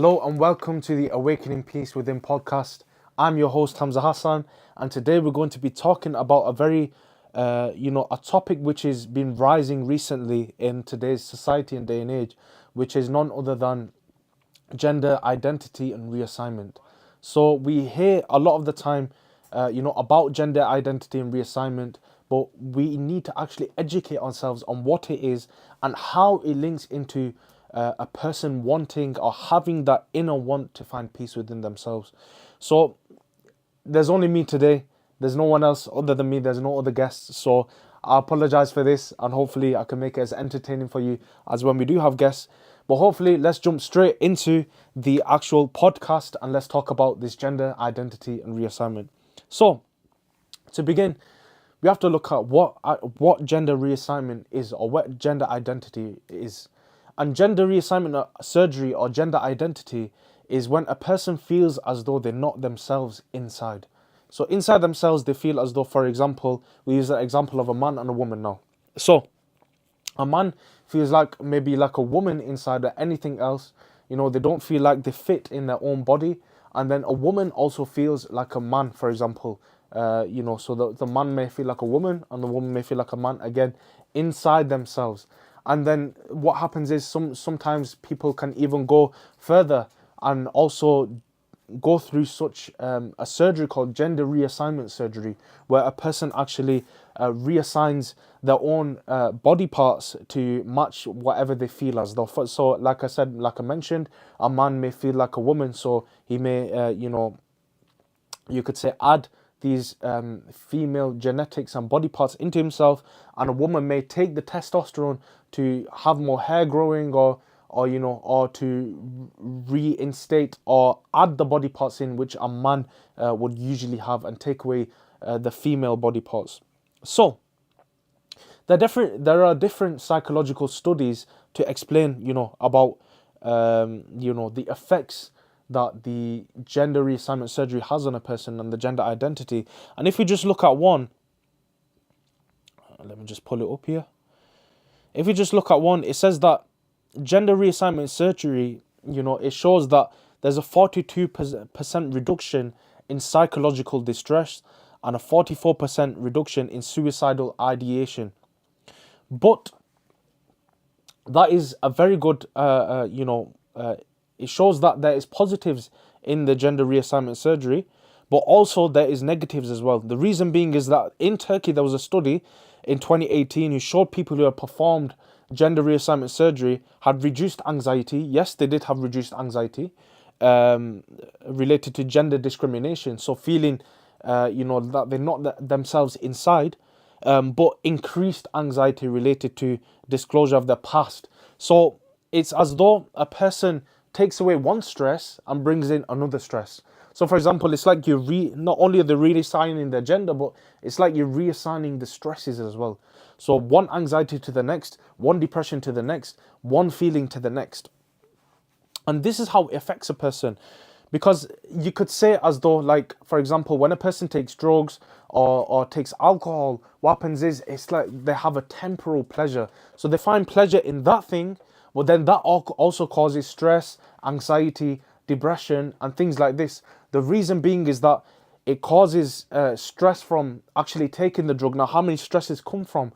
Hello and welcome to the Awakening Peace Within podcast. I'm your host Hamza Hassan, and today we're going to be talking about a very, a topic which has been rising recently in today's society and day and age, which is none other than gender identity and reassignment. So we hear a lot of the time, about gender identity and reassignment, but we need to actually educate ourselves on what it is and how it links into a person wanting or having that inner want to find peace within themselves. So there's only me today. There's no one else other than me. There's no other guests. So I apologize for this, and hopefully I can make it as entertaining for you as when we do have guests. But hopefully let's jump straight into the actual podcast and let's talk about this gender identity and reassignment. So to begin, we have to look at what gender reassignment is, or what gender identity is. And gender reassignment surgery or gender identity is when a person feels as though they're not themselves inside. So inside themselves, they feel as though, for example, we use the example of a man and a woman now. So a man feels like maybe like a woman inside or anything else. They don't feel like they fit in their own body. And then a woman also feels like a man, for example. So the man may feel like a woman and the woman may feel like a man, again, inside themselves. And then what happens is sometimes people can even go further and also go through such a surgery called gender reassignment surgery, where a person actually reassigns their own body parts to match whatever they feel as though. So like I mentioned, a man may feel like a woman, so he may, you could say, add these female genetics and body parts into himself, and a woman may take the testosterone to have more hair growing, or to reinstate or add the body parts in which a man would usually have, and take away the female body parts. So there are different psychological studies to explain about the effects that the gender reassignment surgery has on a person and the gender identity. And if we just look at one, let me just pull it up here. If we just look at one, it says that gender reassignment surgery, it shows that there's a 42% reduction in psychological distress and a 44% reduction in suicidal ideation. But that is a very good, it shows that there is positives in the gender reassignment surgery, but also there is negatives as well. The reason being is that in Turkey, there was a study in 2018 who showed people who had performed gender reassignment surgery had reduced anxiety. Yes, they did have reduced anxiety related to gender discrimination. So feeling, that they're not themselves inside, but increased anxiety related to disclosure of their past. So it's as though a person takes away one stress and brings in another stress. So for example, it's like not only are they reassigning their gender, but it's like you're reassigning the stresses as well. So one anxiety to the next, one depression to the next, one feeling to the next. And this is how it affects a person. Because you could say as though, like, for example, when a person takes drugs or takes alcohol, what happens is it's like they have a temporal pleasure. So they find pleasure in that thing, but then that also causes stress, anxiety, depression, and things like this. The reason being is that it causes stress from actually taking the drug. Now, how many stresses come from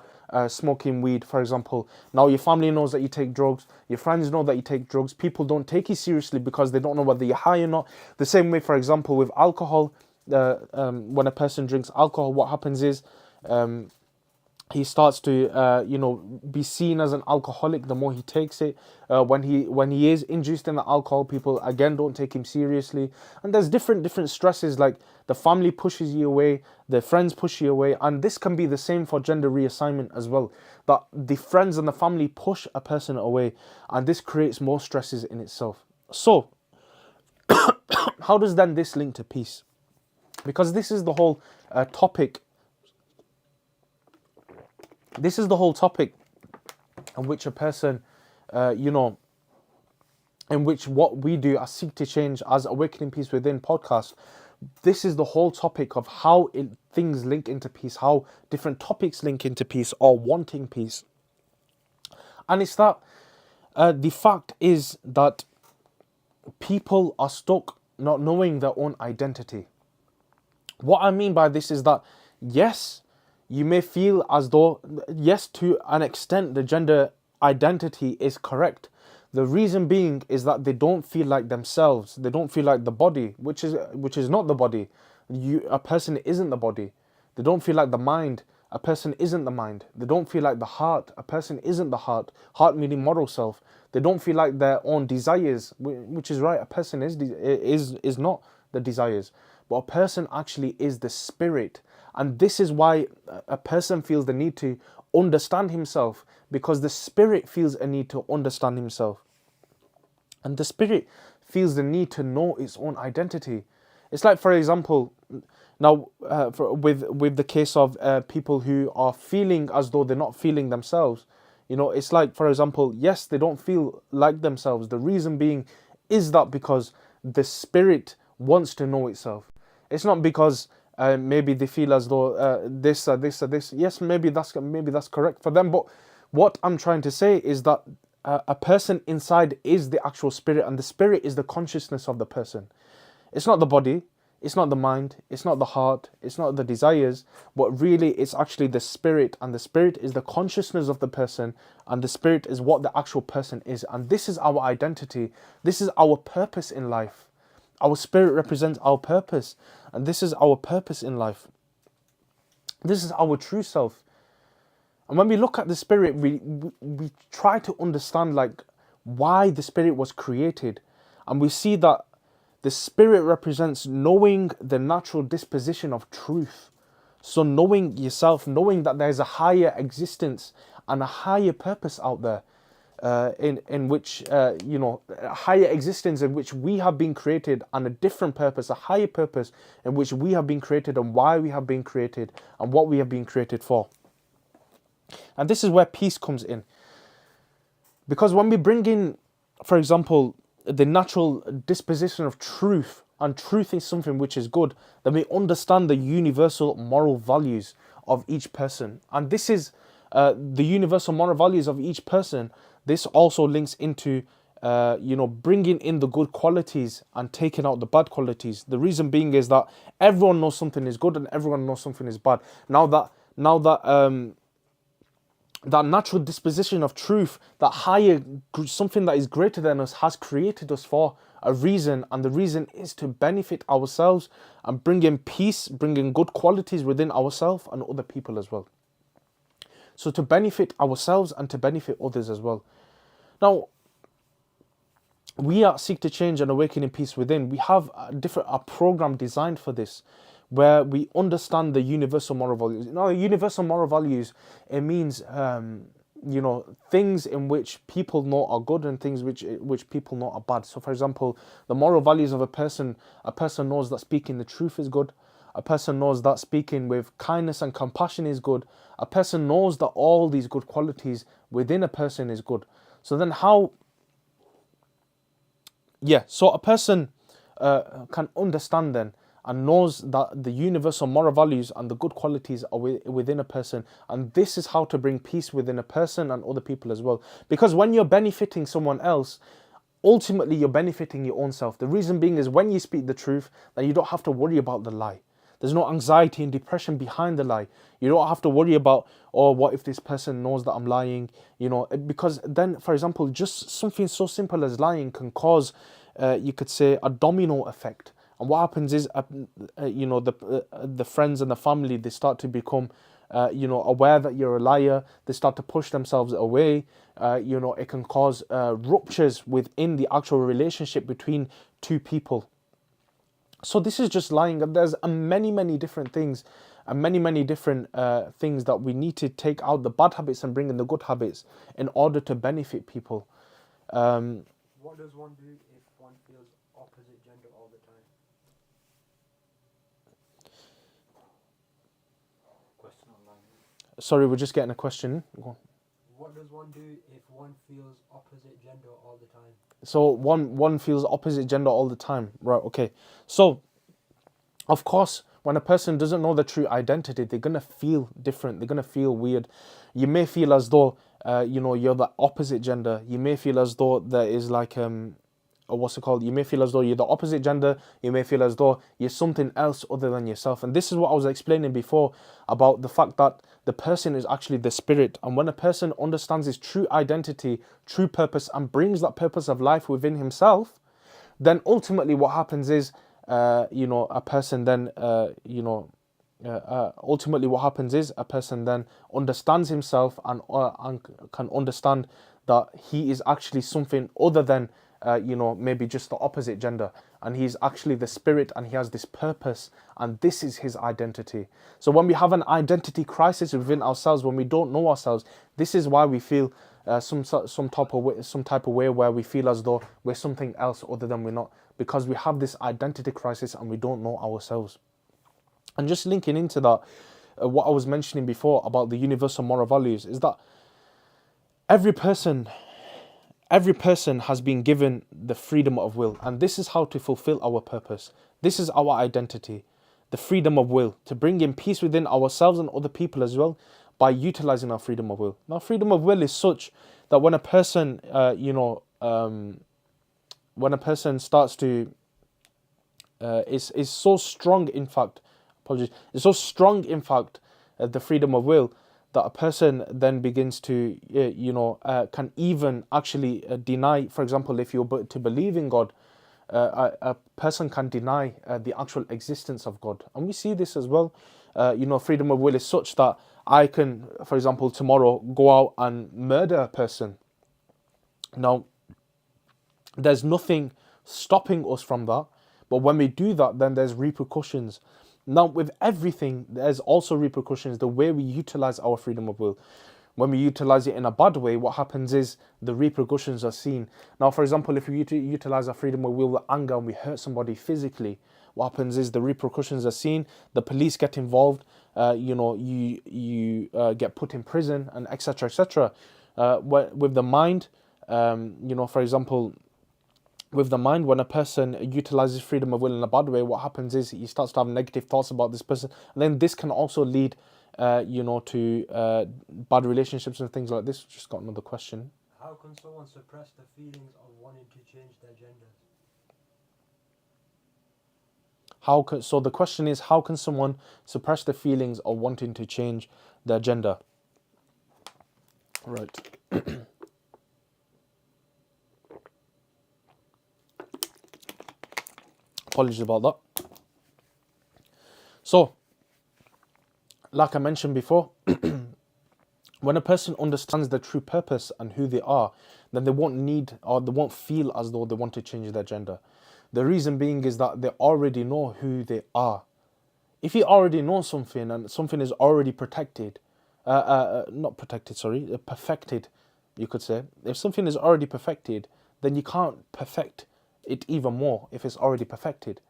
smoking weed, for example? Now, your family knows that you take drugs. Your friends know that you take drugs. People don't take you seriously because they don't know whether you're high or not. The same way, for example, with alcohol. When a person drinks alcohol, what happens is he starts to be seen as an alcoholic the more he takes it. When he is induced in the alcohol, people again don't take him seriously. And there's different stresses, like the family pushes you away, the friends push you away, and this can be the same for gender reassignment as well, that the friends and the family push a person away, and this creates more stresses in itself. So how does then this link to peace? Because this is the whole topic. This is the whole topic in which a person, in which what we do as Seek to Change as Awakening Peace Within podcast, this is the whole topic of how things link into peace, how different topics link into peace or wanting peace. And it's that the fact is that people are stuck not knowing their own identity. What I mean by this is that, yes, you may feel as though, yes, to an extent, the gender identity is correct. The reason being is that they don't feel like themselves. They don't feel like the body, which is not the body. A person isn't the body. They don't feel like the mind. A person isn't the mind. They don't feel like the heart. A person isn't the heart. Heart meaning moral self. They don't feel like their own desires, which is right. A person is not the desires, but a person actually is the spirit. And this is why a person feels the need to understand himself, because the spirit feels a need to understand himself. And the spirit feels the need to know its own identity. It's like, for example, now with the case of people who are feeling as though they're not feeling themselves. It's like, for example, yes, they don't feel like themselves. The reason being is that because the spirit wants to know itself. It's not because maybe they feel as though this or this or this. Yes, maybe that's correct for them. But what I'm trying to say is that a person inside is the actual spirit, and the spirit is the consciousness of the person. It's not the body, it's not the mind, it's not the heart, it's not the desires, but really it's actually the spirit, and the spirit is the consciousness of the person, and the spirit is what the actual person is. And this is our identity. This is our purpose in life. Our spirit represents our purpose, and this is our purpose in life. This is our true self. And when we look at the spirit, we try to understand like why the spirit was created. And we see that the spirit represents knowing the natural disposition of truth. So knowing yourself, knowing that there's a higher existence and a higher purpose out there, in which, a higher existence in which we have been created, and a different purpose, a higher purpose in which we have been created, and why we have been created, and what we have been created for. And this is where peace comes in. Because when we bring in, for example, the natural disposition of truth, and truth is something which is good, then we understand the universal moral values of each person. And this is the universal moral values of each person. This also links into, bringing in the good qualities and taking out the bad qualities. The reason being is that everyone knows something is good and everyone knows something is bad. Now that that natural disposition of truth, that higher, something that is greater than us, has created us for a reason, and the reason is to benefit ourselves and bring in peace, bring in good qualities within ourselves and other people as well. So to benefit ourselves and to benefit others as well. Now, we at Seek to Change and Awakening Peace Within, we have a program designed for this, where we understand the universal moral values. Universal moral values, it means, things in which people know are good and things which people know are bad. So, for example, the moral values of a person knows that speaking the truth is good. A person knows that speaking with kindness and compassion is good. A person knows that all these good qualities within a person is good. So then so a person can understand then and knows that the universal moral values and the good qualities are within a person. And this is how to bring peace within a person and other people as well. Because when you're benefiting someone else, ultimately you're benefiting your own self. The reason being is when you speak the truth, then you don't have to worry about the lie. There's no anxiety and depression behind the lie. You don't have to worry about, what if this person knows that I'm lying? Because then, for example, just something so simple as lying can cause, you could say, a domino effect. And what happens is, the friends and the family, they start to become, aware that you're a liar. They start to push themselves away. It can cause ruptures within the actual relationship between two people. So this is just lying. There's many, many different things, and many different things that we need to take out the bad habits and bring in the good habits in order to benefit people. What does one do if one feels opposite gender all the time? Question online. Sorry, we're just getting a question. Go on. What does one do if one feels opposite gender all the time? So one feels opposite gender all the time. Right, okay. So, of course, when a person doesn't know their true identity, they're going to feel different. They're going to feel weird. You may feel as though, you're the opposite gender. You may feel as though there is like, what's it called? You may feel as though you're the opposite gender. You may feel as though you're something else other than yourself. And this is what I was explaining before about the fact that the person is actually the spirit. And when a person understands his true identity, true purpose, and brings that purpose of life within himself, then ultimately what happens is, a person then, ultimately what happens is a person then understands himself and can understand that he is actually something other than maybe just the opposite gender, and he's actually the spirit, and he has this purpose, and this is his identity. So when we have an identity crisis within ourselves, when we don't know ourselves, this is why we feel some type of way where we feel as though we're something else other than we're not, because we have this identity crisis and we don't know ourselves. And just linking into that, what I was mentioning before about the universal moral values is that every person has been given the freedom of will, and this is how to fulfill our purpose. This is our identity, the freedom of will, to bring in peace within ourselves and other people as well by utilizing our freedom of will. Now, freedom of will is such that when a person, when a person starts to, is so strong, in fact, it's so strong, in fact, the freedom of will, that a person then begins to, can even actually deny, for example, if you're to believe in God, a person can deny the actual existence of God. And we see this as well. Freedom of will is such that I can, for example, tomorrow go out and murder a person. Now, there's nothing stopping us from that. But when we do that, then there's repercussions. Now, with everything, there's also repercussions, the way we utilize our freedom of will. When we utilize it in a bad way, what happens is the repercussions are seen. Now, for example, if we utilize our freedom of will with anger and we hurt somebody physically, what happens is the repercussions are seen. The police get involved. You get put in prison, and etc. etc. With the mind, for example, with the mind, when a person utilizes freedom of will in a bad way, what happens is he starts to have negative thoughts about this person, and then this can also lead, to bad relationships and things like this. Just got another question. How can someone suppress the feelings of wanting to change their gender? So the question is, how can someone suppress the feelings of wanting to change their gender? Right. Apologies about that. So, like I mentioned before, when a person understands their true purpose and who they are, then they won't need, or they won't feel as though they want to change their gender. The reason being is that they already know who they are. If you already know something and something is already perfected, you could say. If something is already perfected, then you can't perfect it even more if it's already perfected.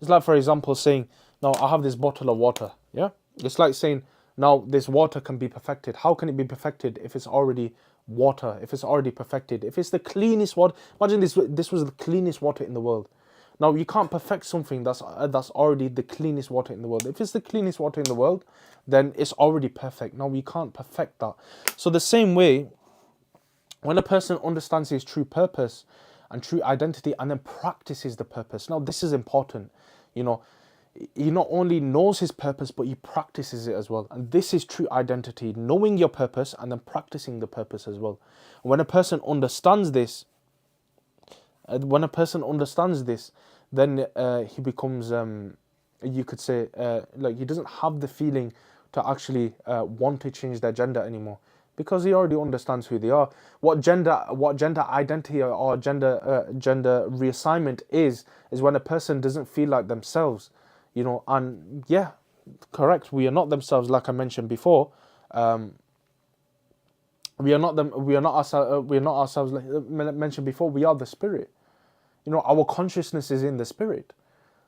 It's like, for example, saying, now I have this bottle of water, yeah? It's like saying, now this water can be perfected. How can it be perfected if it's already water, if it's already perfected, if it's the cleanest water? Imagine this was the cleanest water in the world. Now, you can't perfect something that's already the cleanest water in the world. If it's the cleanest water in the world, then it's already perfect. Now, we can't perfect that. So the same way, when a person understands his true purpose and true identity and then practices the purpose. Now, this is important. He not only knows his purpose, but he practices it as well. And this is true identity, knowing your purpose and then practicing the purpose as well. When a person understands this, then he becomes, you could say, he doesn't have the feeling to actually want to change their gender anymore, because he already understands who they are. What gender identity or gender reassignment is when a person doesn't feel like themselves, and yeah, correct, we are not themselves, like I mentioned before. We are not ourselves, like I mentioned before. We are the spirit. Our consciousness is in the spirit.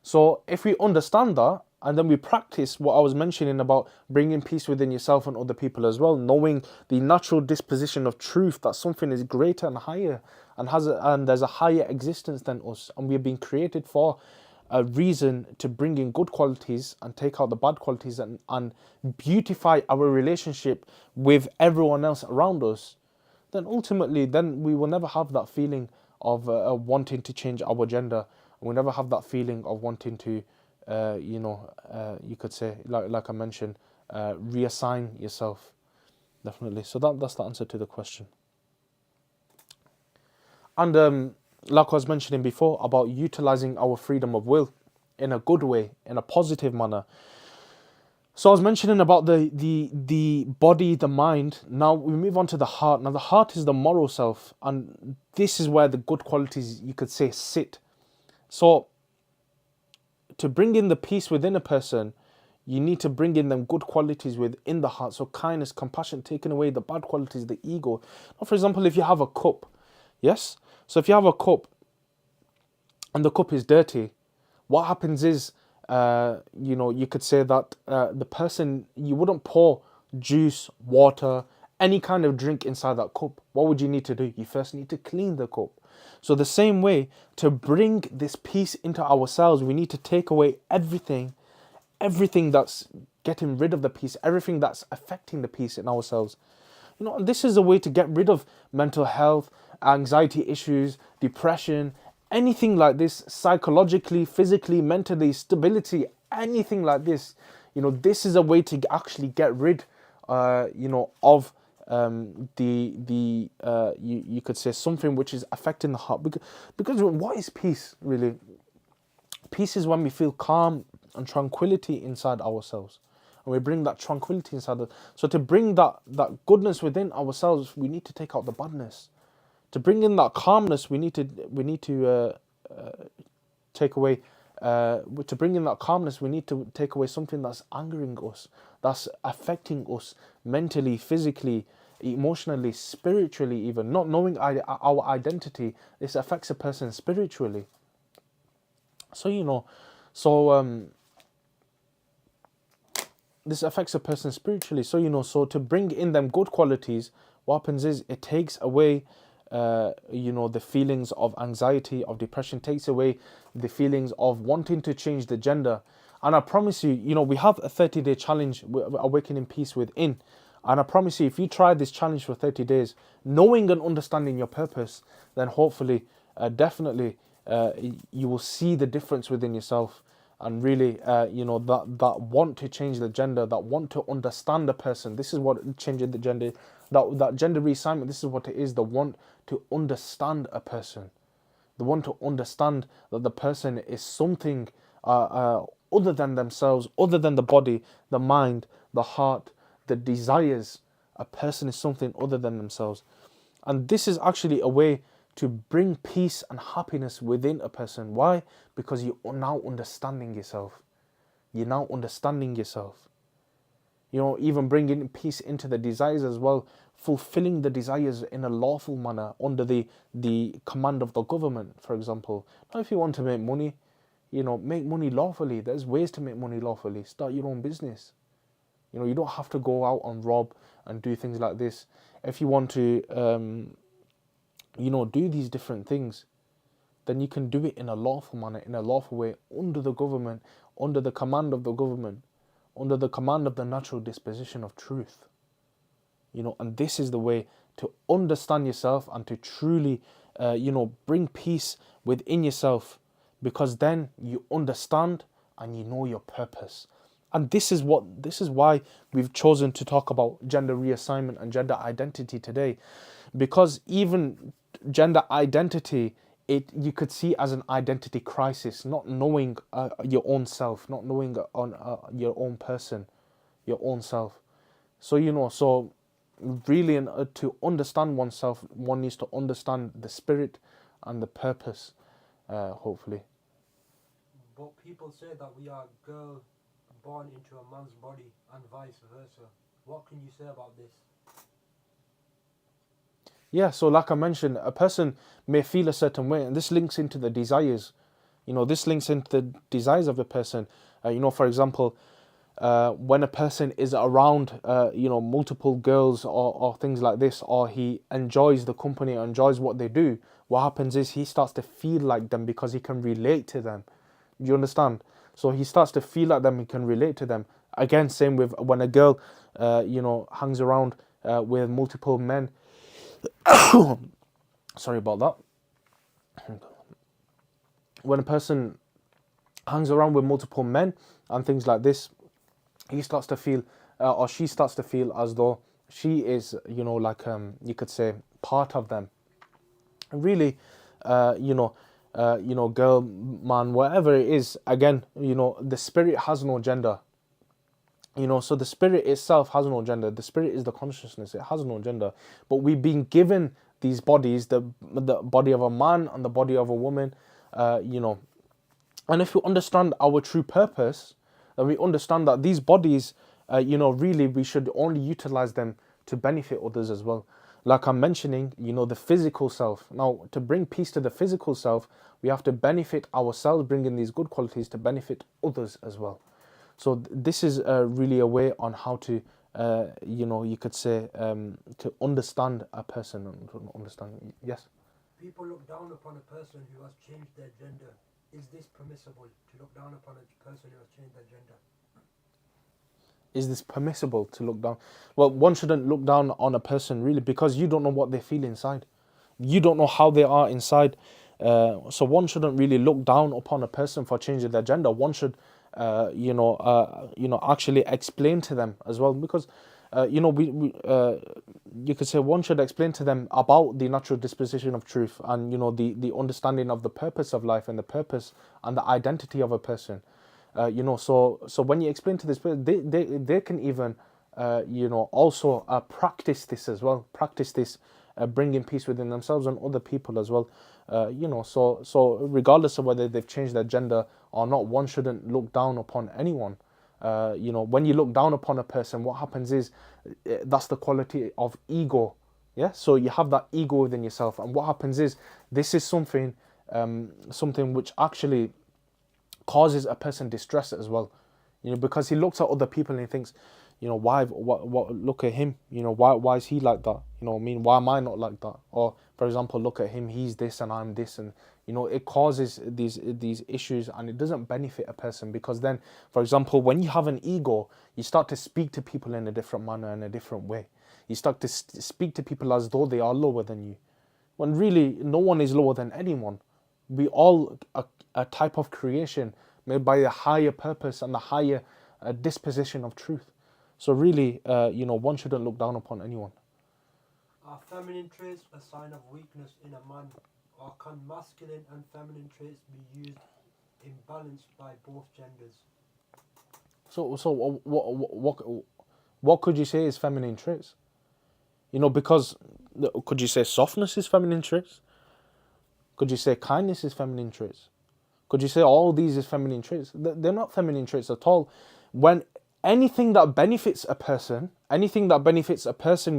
So if we understand that, and then we practice what I was mentioning about bringing peace within yourself and other people as well, knowing the natural disposition of truth, that something is greater and higher and there's a higher existence than us, and we have been created for a reason to bring in good qualities and take out the bad qualities and beautify our relationship with everyone else around us, then ultimately, then we will never have that feeling of wanting to change our gender. We never have that feeling of wanting to, you could say, like I mentioned, reassign yourself. Definitely. So that's the answer to the question. And like I was mentioning before about utilizing our freedom of will in a good way, in a positive manner. So I was mentioning about the body, the mind. Now we move on to the heart. Now the heart is the moral self, and this is where the good qualities, you could say, sit. So to bring in the peace within a person, you need to bring in them good qualities within the heart. So kindness, compassion, taking away the bad qualities, the ego. Now, for example, if you have a cup, yes? So if you have a cup and the cup is dirty, what happens is, you could say that the person, you wouldn't pour juice, water, any kind of drink inside that cup. What would you need to do? You first need to clean the cup. So the same way, to bring this peace into ourselves, we need to take away everything that's getting rid of the peace, everything that's affecting the peace in ourselves. And this is a way to get rid of mental health, anxiety issues, depression, anything like this, psychologically, physically, mentally, stability, anything like this. This is a way to actually get rid, of you could say something which is affecting the heart. Because what is peace really? Peace is when we feel calm and tranquility inside ourselves, and we bring that tranquility inside us. So to bring that goodness within ourselves, we need to take out the badness. To bring in that calmness, we need to take away. To bring in that calmness, we need to take away something that's angering us, that's affecting us mentally, physically, emotionally, spiritually, even not knowing our identity. This affects a person spiritually. This affects a person spiritually. So to bring in them good qualities, what happens is it takes away, the feelings of anxiety, of depression, takes away the feelings of wanting to change the gender. And I promise you, we have a 30-day challenge, Awakening Peace Within. And I promise you, if you try this challenge for 30 days, knowing and understanding your purpose, then hopefully, definitely, you will see the difference within yourself. And really, that want to change the gender, that want to understand the person. This is what changing the gender, that gender reassignment, this is what it is, the want to understand a person. The want to understand that the person is something other than themselves, other than the body, the mind, the heart, the desires. A person is something other than themselves. And this is actually a way to bring peace and happiness within a person. Why? Because you are now understanding yourself. You're now understanding yourself. Even bringing peace into the desires as well, fulfilling the desires in a lawful manner under the command of the government, for example. Now, if you want to make money, make money lawfully. There's ways to make money lawfully. Start your own business. You don't have to go out and rob and do things like this. If you want to, do these different things, then you can do it in a lawful manner, in a lawful way, under the government, under the command of the government, under the command of the natural disposition of truth. And this is the way to understand yourself and to truly, bring peace within yourself, because then you understand and you know your purpose. And this is why we've chosen to talk about gender reassignment and gender identity today, because even gender identity, you could see as an identity crisis, not knowing your own self, not knowing your own person, your own self. So really, to understand oneself, one needs to understand the spirit and the purpose, hopefully. But people say that we are a girl born into a man's body and vice versa. What can you say about this? Yeah, so like I mentioned, a person may feel a certain way, and this links into the desires. This links into the desires of the person. For example, when a person is around, multiple girls or things like this, or he enjoys the company, enjoys what they do, what happens is he starts to feel like them because he can relate to them. Do you understand? So he starts to feel like them, he can relate to them. Again, same with when a girl, hangs around with multiple men. Sorry about that. when a person hangs around with multiple men and things like this, he starts to feel, or she starts to feel as though she is, like you could say, part of them. And really, girl, man, whatever it is, again, the spirit has no gender. So the spirit itself has no gender. The spirit is the consciousness. It has no gender. But we've been given these bodies, the body of a man and the body of a woman, And if we understand our true purpose, then we understand that these bodies, really we should only utilize them to benefit others as well. Like I'm mentioning, the physical self. Now, to bring peace to the physical self, we have to benefit ourselves, bringing these good qualities to benefit others as well. So this is really a way on how to, you could say, to understand a person and to understand. Yes. People look down upon a person who has changed their gender. Is this permissible to look down upon a person who has changed their gender? Is this permissible to look down? Well, one shouldn't look down on a person really, because you don't know what they feel inside. You don't know how they are inside. So one shouldn't really look down upon a person for changing their gender. One should, actually explain to them as well, because, you could say one should explain to them about the natural disposition of truth and, the understanding of the purpose of life and the purpose and the identity of a person. So when you explain to this person, they can even, also practice this as well. Practice this, bringing peace within themselves and other people as well. So regardless of whether they've changed their gender or not, one shouldn't look down upon anyone. When you look down upon a person, what happens is that's the quality of ego. Yeah. So you have that ego within yourself, and what happens is this is something which actually causes a person distress as well, because he looks at other people and he thinks, what look at him, why is he like that, why am I not like that? Or for example, look at him, he's this and I'm this, and it causes these issues, and it doesn't benefit a person, because then, for example, when you have an ego, you start to speak to people in a different manner, in a different way. You start to speak to people as though they are lower than you, when really no one is lower than anyone. We all a type of creation made by a higher purpose and a higher disposition of truth. So really, one shouldn't look down upon anyone. Are feminine traits a sign of weakness in a man, or can masculine and feminine traits be used in balance by both genders? So what could you say is feminine traits? Because could you say softness is feminine traits? Could you say kindness is feminine traits? Could you say all these is feminine traits? They're not feminine traits at all. When anything that benefits a person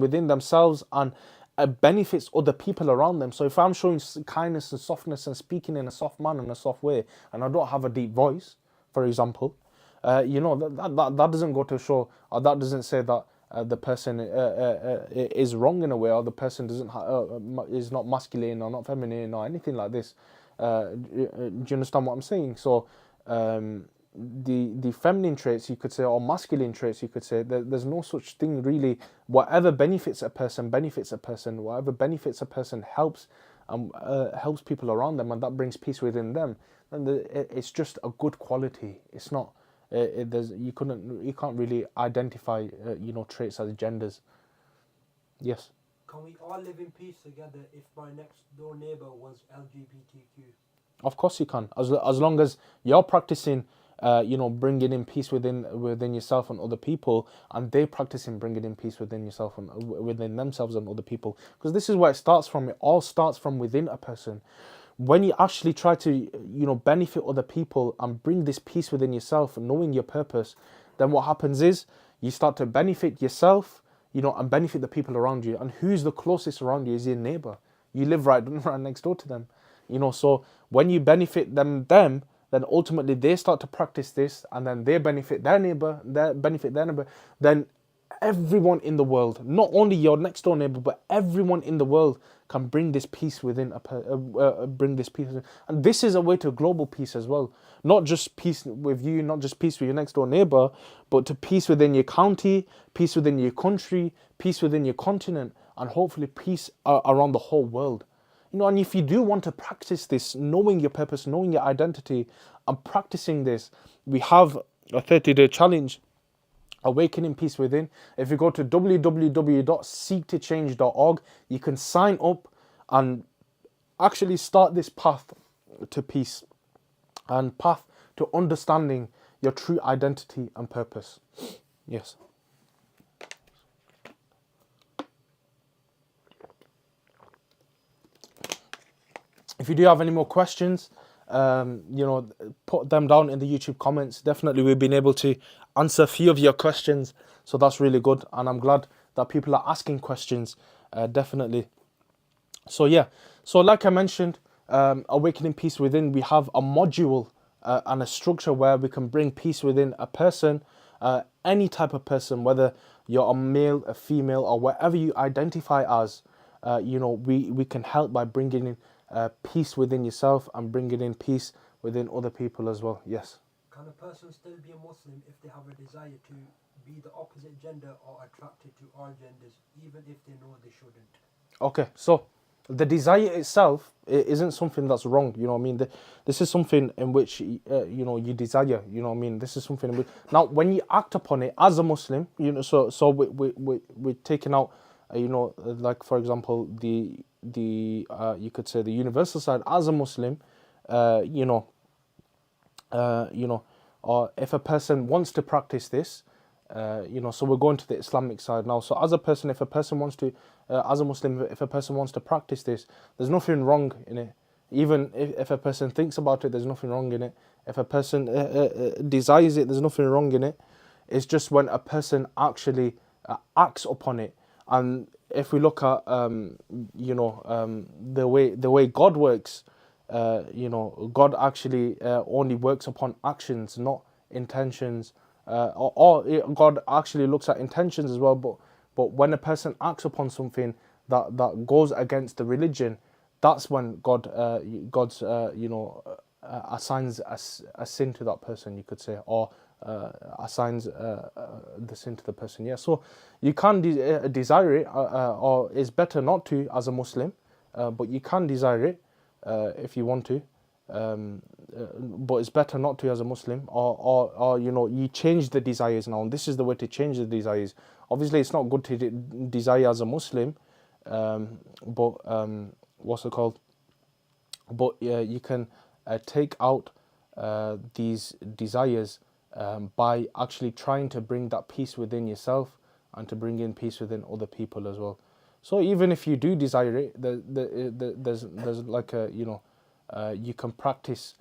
within themselves and benefits other people around them. So if I'm showing kindness and softness and speaking in a soft manner, in a soft way, and I don't have a deep voice, for example, that doesn't go to show, or that doesn't say that the person is wrong in a way, or the person is not masculine or not feminine or anything like this. Do you understand what I'm saying? So the feminine traits, you could say, or masculine traits, you could say, there's no such thing really. Whatever benefits a person benefits a person. Whatever benefits a person helps people around them, and that brings peace within them. And it's just a good quality. It's not. You can't really identify traits as genders. Yes. Can we all live in peace together if my next door neighbour was LGBTQ? Of course you can, as long as you're practicing, bringing in peace within yourself and other people, and they're practicing bringing in peace within yourself and within themselves and other people. Because this is where it starts from. It all starts from within a person. When you actually try to, benefit other people and bring this peace within yourself, knowing your purpose, then what happens is you start to benefit yourself, and benefit the people around you. And who's the closest around you is your neighbor. You live right next door to them. So when you benefit them, then ultimately they start to practice this, and then they benefit their neighbor, then everyone in the world, not only your next door neighbor, but everyone in the world can bring this peace within bring this peace. And this is a way to global peace as well. Not just peace with you, not just peace with your next door neighbor, but to peace within your county, peace within your country, peace within your continent, and hopefully peace around the whole world. and if you do want to practice this, knowing your purpose, knowing your identity, and practicing this, we have a 30-day challenge, Awakening Peace Within. If you go to www.seektochange.org, you can sign up and actually start this path to peace and path to understanding your true identity and purpose. Yes. If you do have any more questions, put them down in the YouTube comments. Definitely, we've been able to answer a few of your questions, so that's really good, and I'm glad that people are asking questions. Definitely. So yeah, so like I mentioned, Awakening Peace Within, we have a module and a structure where we can bring peace within a person, any type of person, whether you're a male, a female, or whatever you identify as. We can help by bringing in peace within yourself and bringing in peace within other people as well. Yes. Can a person still be a Muslim if they have a desire to be the opposite gender or attracted to all genders, even if they know they shouldn't? Okay, so the desire itself isn't something that's wrong. You know what I mean? This is something in which you desire. You know what I mean? This is something in which, now when you act upon it as a Muslim, so we're taking out, like for example the you could say the universal side as a Muslim, or if a person wants to practice this, so we're going to the Islamic side now. So as a person, if a person wants to, as a Muslim, if a person wants to practice this, there's nothing wrong in it. Even if a person thinks about it, there's nothing wrong in it. If a person desires it, there's nothing wrong in it. It's just when a person actually acts upon it. And if we look at, the way God works, God actually only works upon actions, not intentions. Or God actually looks at intentions as well. But when a person acts upon something that goes against the religion, that's when God assigns a sin to that person, you could say, or assigns the sin to the person. Yeah, so you can desire it, or it's better not to as a Muslim, but you can desire it if you want to. But it's better not to as a Muslim, or you change the desires now, and this is the way to change the desires. Obviously, it's not good to desire as a Muslim, but what's it called? But you can take out these desires by actually trying to bring that peace within yourself and to bring in peace within other people as well. So even if you do desire it, there's like a you can practice.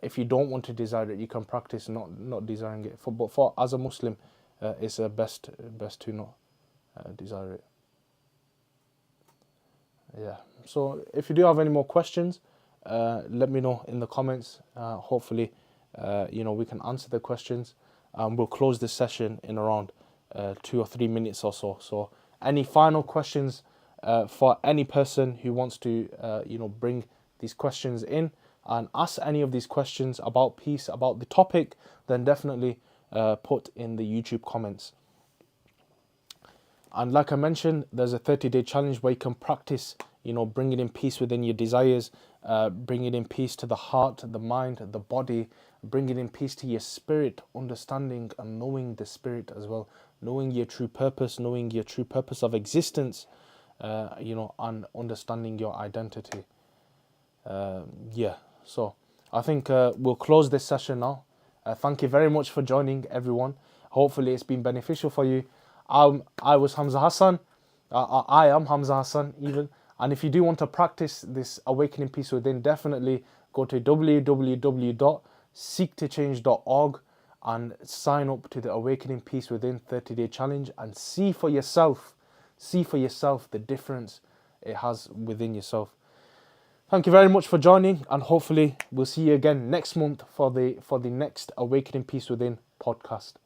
If you don't want to desire it, you can practice not desiring it. But for as a Muslim, it's best to not desire it. Yeah. So if you do have any more questions, let me know in the comments. Hopefully, we can answer the questions. We'll close this session in around 2 or 3 minutes or so. So any final questions for any person who wants to, bring these questions in and ask any of these questions about peace, about the topic, then definitely put in the YouTube comments. And like I mentioned, there's a 30-day challenge where you can practice, bringing in peace within your desires, bringing in peace to the heart, the mind, the body, bringing in peace to your spirit, understanding and knowing the spirit as well, knowing your true purpose of existence, and understanding your identity. So I think we'll close this session now. Thank you very much for joining, everyone. Hopefully it's been beneficial for you. I was Hamza Hassan. I am Hamza Hassan even. And if you do want to practice this Awakening Peace Within, definitely go to www.seektochange.org and sign up to the Awakening Peace Within 30-day challenge and see for yourself the difference it has within yourself. Thank you very much for joining, and hopefully we'll see you again next month for the next Awakening Peace Within podcast.